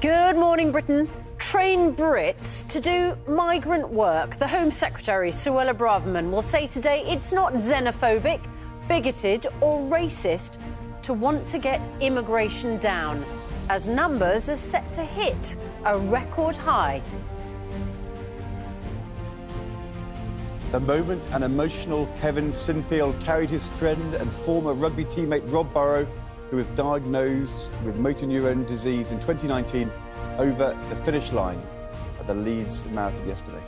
Good morning, Britain. Train Brits to do migrant work. The Home Secretary, Suella Braverman, will say today it's not xenophobic, bigoted or racist to want to get immigration down, as numbers are set to hit a record high. The moment an emotional Kevin Sinfield carried his friend and former rugby teammate Rob Burrow, who was diagnosed with motor neurone disease in 2019, over the finish line at the Leeds Marathon yesterday.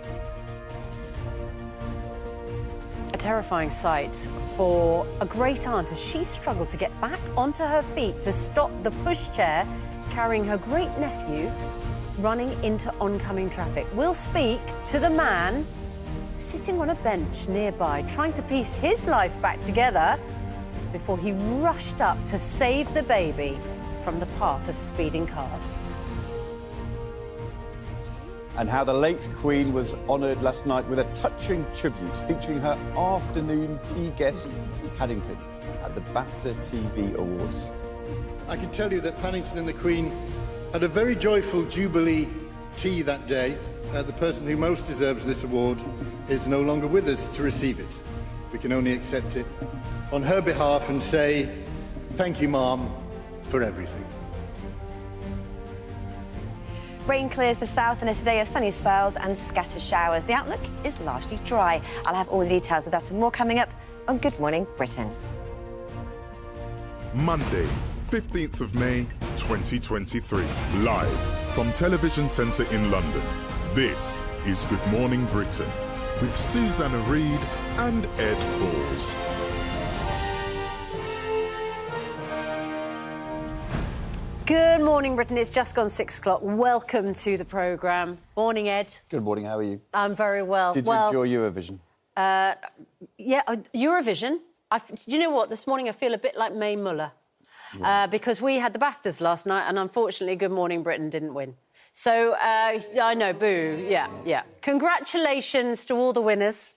A terrifying sight for a great aunt as she struggled to get back onto her feet to stop the pushchair carrying her great nephew running into oncoming traffic. We'll speak to the man sitting on a bench nearby, trying to piece his life back together before he rushed up to save the baby from the path of speeding cars. And how the late Queen was honoured last night with a touching tribute featuring her afternoon tea guest, Paddington, at the BAFTA TV Awards. I can tell you that Paddington and the Queen had a very joyful Jubilee tea that day. The person who most deserves this award is no longer with us to receive it. We can only accept it on her behalf and say, thank you, Mum, for everything. Rain clears the south and it's a day of sunny spells and scattered showers. The outlook is largely dry. I'll have all the details of that and more coming up on Good Morning Britain. Monday, 15th of May, 2023. Live from Television Centre in London. This is Good Morning Britain with Susanna, Reid and Ed Balls. Good morning, Britain. It's just gone 6 o'clock. Welcome to the programme. Morning, Ed. Good morning, how are you? I'm very well. Did you enjoy Eurovision? Yeah, Eurovision. Do you know what? This morning I feel a bit like May Muller. Yeah. Because we had the BAFTAs last night and unfortunately Good Morning Britain didn't win. So, I know, boo. Yeah. Congratulations to all the winners.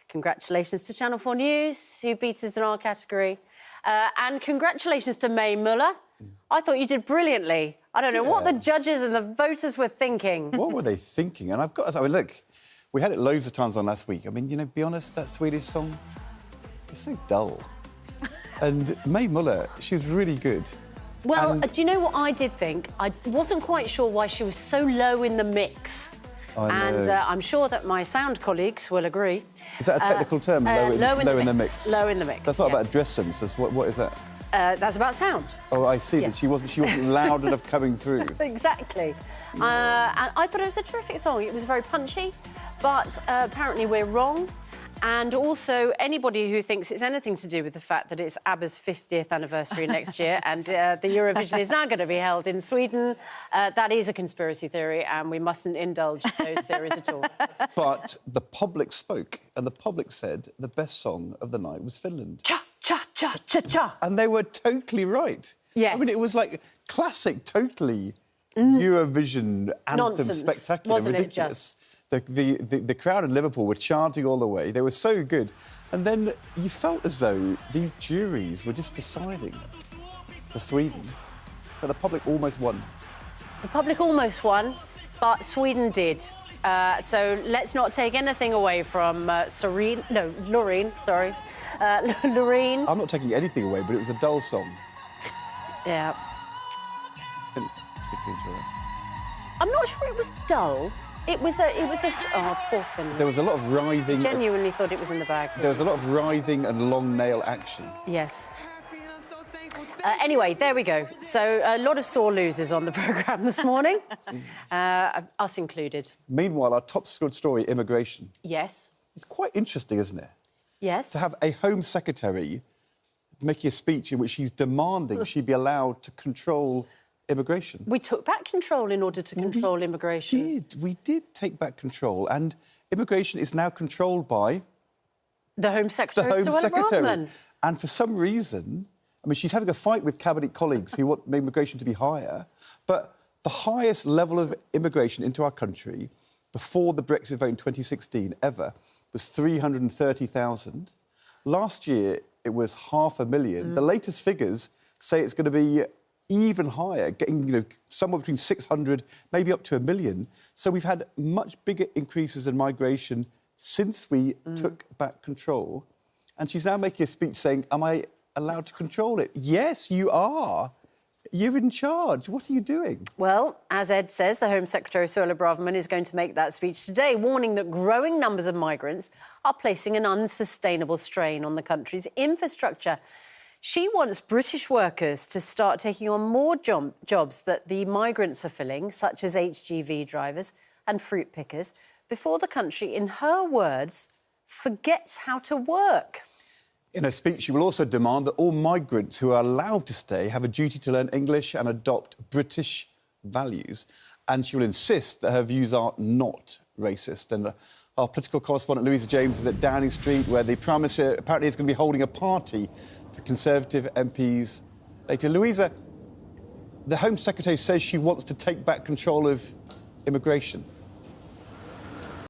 Congratulations to Channel 4 News, who beat us in our category. And congratulations to May Muller. I thought you did brilliantly. I don't know what the judges and the voters were thinking. What were they thinking? And I've got to... I mean, look, we had it loads of times on last week. I mean, you know, be honest, that Swedish song, it's so dull. And May Muller, she was really good. Well, do you know what I did think? I wasn't quite sure why she was so low in the mix. And I'm sure that my sound colleagues will agree. Is that a technical term, low in the mix? Low in the mix, That's not about dress sense. What is that? That's about sound. Oh, I see. Yes. That she wasn't loud enough coming through. Exactly. And I thought it was a terrific song. It was very punchy, but apparently we're wrong. And also, anybody who thinks it's anything to do with the fact that it's ABBA's 50th anniversary next year and the Eurovision is now going to be held in Sweden, that is a conspiracy theory and we mustn't indulge those theories at all. But the public spoke and the public said the best song of the night was Finland. Cha, cha, cha, cha, cha. And they were totally right. Yes. I mean, it was like classic, totally Eurovision anthem Nonsense. spectacular, Wasn't ridiculous. It just? The crowd in Liverpool were chanting all the way. They were so good. And then you felt as though these juries were just deciding for Sweden. But the public almost won. The public almost won, but Sweden did. So let's not take anything away from Loreen, sorry. Loreen. I'm not taking anything away, but it was a dull song. Yeah. Didn't particularly enjoy it. I'm not sure it was dull. It was a... Oh, poor Finland. There was a lot of writhing. I genuinely thought it was in the bag. There was a lot of writhing and long nail action. Yes. Anyway, there we go. So, a lot of sore losers on the programme this morning, us included. Meanwhile, our top story, immigration. Yes. It's quite interesting, isn't it? Yes. To have a Home Secretary making a speech in which she's demanding she be allowed to control immigration. We took back control in order to control immigration. We did take back control, and immigration is now controlled by... The Home Secretary, Suella Braverman. And for some reason... I mean, she's having a fight with cabinet colleagues who want immigration to be higher, but the highest level of immigration into our country before the Brexit vote in 2016 ever was 330,000. Last year, it was 500,000. The latest figures say it's going to be even higher, getting somewhere between 600, maybe up to 1 million. So we've had much bigger increases in migration since we took back control. And she's now making a speech saying, am I allowed to control it? Yes, you are. You're in charge. What are you doing? Well, as Ed says, the Home Secretary, Suella Braverman, is going to make that speech today, warning that growing numbers of migrants are placing an unsustainable strain on the country's infrastructure. She wants British workers to start taking on more jobs that the migrants are filling, such as HGV drivers and fruit pickers, before the country, in her words, forgets how to work. In her speech, she will also demand that all migrants who are allowed to stay have a duty to learn English and adopt British values. And she will insist that her views are not racist. And our political correspondent, Louisa James, is at Downing Street, where the Prime Minister apparently is going to be holding a party for Conservative MPs later. Louisa, the Home Secretary says she wants to take back control of immigration.